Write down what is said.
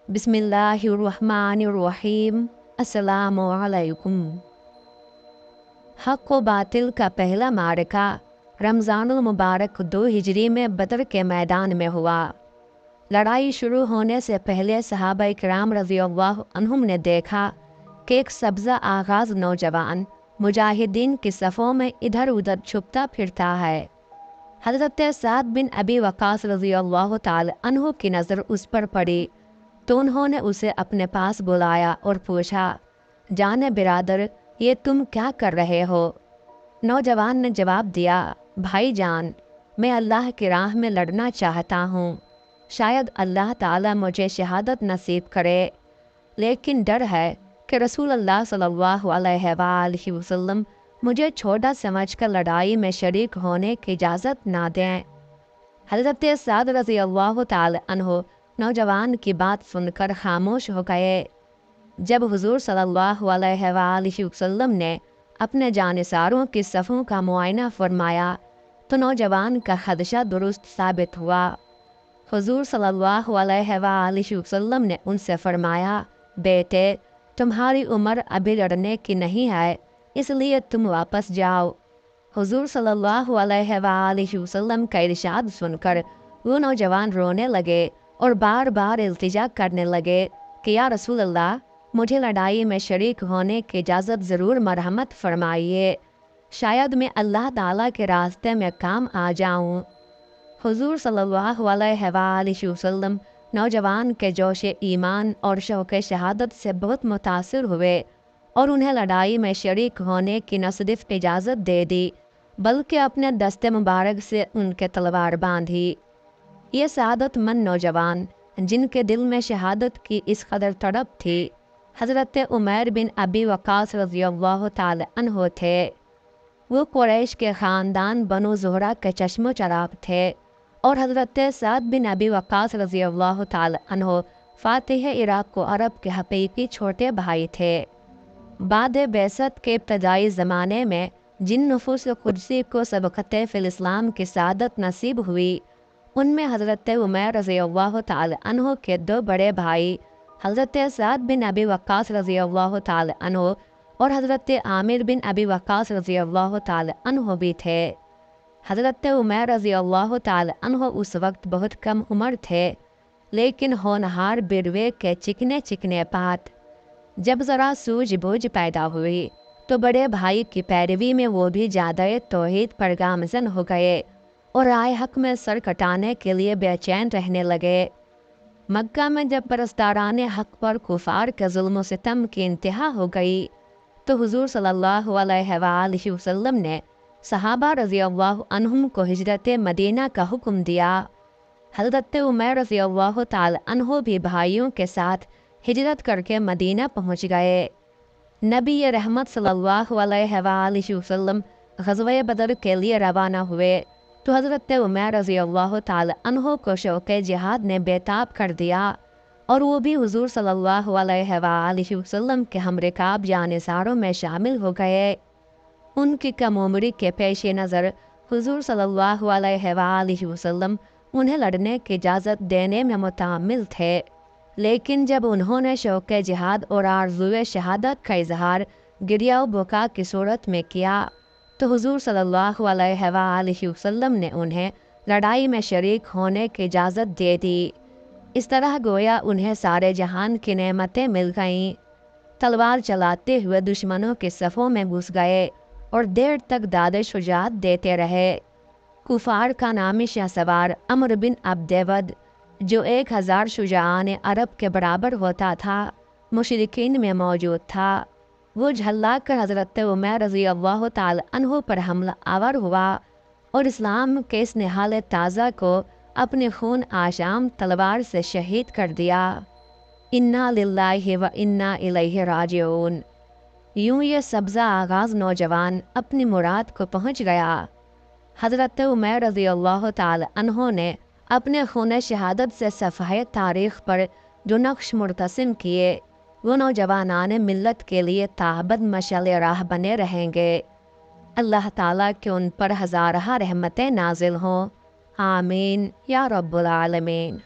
बिस्मिल्लाहिर्रहमानिर्रहीम। अस्सलामु अलैकुम। हक़ व बातिल का पहला मारका रमज़ानुल मुबारक 2 हिजरी में बदर के मैदान में हुआ। लड़ाई शुरू होने से पहले सहाबा किराम रज़ियल्लाहु अन्हुम ने देखा कि एक सब्ज़ा आगाज़ नौजवान मुजाहिदीन की सफ़ों में इधर उधर छुपता फिरता है। हज़रत साद बिन अबी वक़ास रज़ियल्लाहु ताला अन्हु की नज़र उस पर पड़ी तो उन्होंने उसे अपने पास बुलाया और पूछा, जाने बिरादर, ये तुम क्या कर रहे हो? नौजवान ने जवाब दिया, भाईजान, मैं अल्लाह की राह में लड़ना चाहता हूँ। शायद अल्लाह ताला मुझे शहादत नसीब करे, लेकिन डर है कि रसूल अल्लाह सल्लल्लाहु अलैहि वसल्लम मुझे छोटा समझकर लड़ाई में शरीक होने की इजाज़त ना दें। हज़रत साद रज़ियल्लाहु ताला अन्हु नौजवान की बात सुनकर खामोश हो गए। जब हुजूर सल्लल्लाहु अलैहि वसल्लम ने अपने जानिसारों की सफ़ों का मुआयना फरमाया तो नौजवान का खदशा दुरुस्त साबित हुआ। हुजूर सल्लल्लाहु अलैहि वसल्लम ने उनसे फरमाया, बेटे, तुम्हारी उम्र अभी लड़ने की नहीं है, इसलिए तुम वापस जाओ। हुजूर सल्लल्लाहु अलैहि वसल्लम का इरशाद सुनकर वो नौजवान रोने लगे और बार बार इल्तिजा करने लगे कि या रसूल अल्लाह, मुझे लड़ाई में शरीक होने की इजाज़त ज़रूर मरहमत फरमाइए, शायद मैं अल्लाह ताला के रास्ते में काम आ जाऊं। हुजूर सल्लल्लाहु अलैहि वसल्लम नौजवान के जोश ईमान और शौक़ शहादत से बहुत मुतासिर हुए और उन्हें लड़ाई में शरीक होने की न सिर्फ इजाज़त दे दी बल्कि अपने दस्ते मुबारक से उनके तलवार बांधी। ये सआदतमंद नौजवान जिनके दिल में शहादत की इस कदर तड़प थी, हज़रत उमैर बिन अबी वक़ास रज़ियल्लाहु ताला अन्हु थे। वो कुरैश के ख़ानदान बनु ज़ुहरा के चश्मो चराग थे और हज़रत साद बिन अबी वक़ास रज़ियल्लाहु ताला अन्हु फ़ातिह इराक़ को अरब के हक़ीक़ी छोटे भाई थे। बाद बेसत के इब्तदाई ज़माने में जिन नफूस कुदसी को सबक़त फ़िल इस्लाम की सआदत नसीब हुई, उनमें हज़रत उमैर रज़ियल्लाहु ताला अन्हु के 2 बड़े भाई हज़रत साद बिन अबी वक़ास रज़ियल्लाहु ताला अन्हु और हज़रत आमिर बिन अबी वक़ास रज़ियल्लाहु ताला अन्हु भी थे। हज़रत उमैर रज़ियल्लाहु ताला अन्हु उस वक्त बहुत कम उम्र थे, लेकिन होनहार बिरवे के चिकने चिकने पात। जब ज़रा सूझबूझ पैदा हुई तो बड़े भाई की पैरवी में वो भी ज़्यादा तौहीद पर गामज़न हो गए और राय हक में सर कटाने के लिए बेचैन रहने लगे। मक्का में जब परस्तारान हक पर कुफार के जुल्म सितम की इंतहा हो गई तो हुजूर सल्लल्लाहु अलैहि वसल्लम ने सहाबा रज़ियल्लाहु अन्हुम को हिजरत मदीना का हुक्म दिया। हज़रत उमैर रज़ियल्लाहु ताला अन्हु भी भाइयों के साथ हिजरत करके मदीना पहुँच गए। नबी रहमत सल्लल्लाहु अलैहि वसल्लम ग़ज़वा बदर के लिए रवाना हुए तो हज़रत उमैर रज़ियल्लाहु ताला अन्हु को शौक़ जिहाद ने बेताब कर दिया और वो भी हुजूर सल्लल्लाहु अलैहि वसल्लम के हमरकाब जानिसारों में शामिल हो गए। उनकी कम उम्री के पेश नज़र हुजूर सल्लल्लाहु अलैहि वसल्लम उन्हें लड़ने की इजाज़त देने में मुतअम्मिल थे, लेकिन जब उन्होंने शौक़ जिहाद और आरज़ुए शहादत का इजहार गिरिया बुका की सूरत में किया तो हुजूर सल्लल्लाहु अलैहि वसल्लम ने उन्हें लड़ाई में शरीक होने की इजाज़त दे दी। इस तरह गोया उन्हें सारे जहान की नेमतें मिल गईं। तलवार चलाते हुए दुश्मनों के सफ़ों में घुस गए और देर तक दाद शुजात देते रहे। कुफार का नामिशा सवार अमर बिन अब्देवद, जो 1000 शुजाआन अरब के बराबर होता था, मुशरिकीन में मौजूद था। वो झल्ला कर हज़रत उमैर रज़ियल्लाहु ताला अन्हु पर हमला आवर हुआ और इस्लाम के इस निहाल ताज़ा को अपने खून आशाम तलवार से शहीद कर दिया। इन्ना लिल्लाहि व इन्ना इलैहि राजिऊन। यूं ये सब्ज़ा आगाज़ नौजवान अपनी मुराद को पहुँच गया। हज़रत उमैर रज़ियल्लाहु ताला अन्हु ने अपने खून शहादत से सफ़ाए तारीख़ पर जो नक्श मुर्तसिम किए, वो नौजवानान मिल्लत के लिए ताबद मशाल राह बने रहेंगे। अल्लाह ताला के उन पर हज़ारहा रहमतें नाजिल हों। आमीन या रब्बुल आलमीन।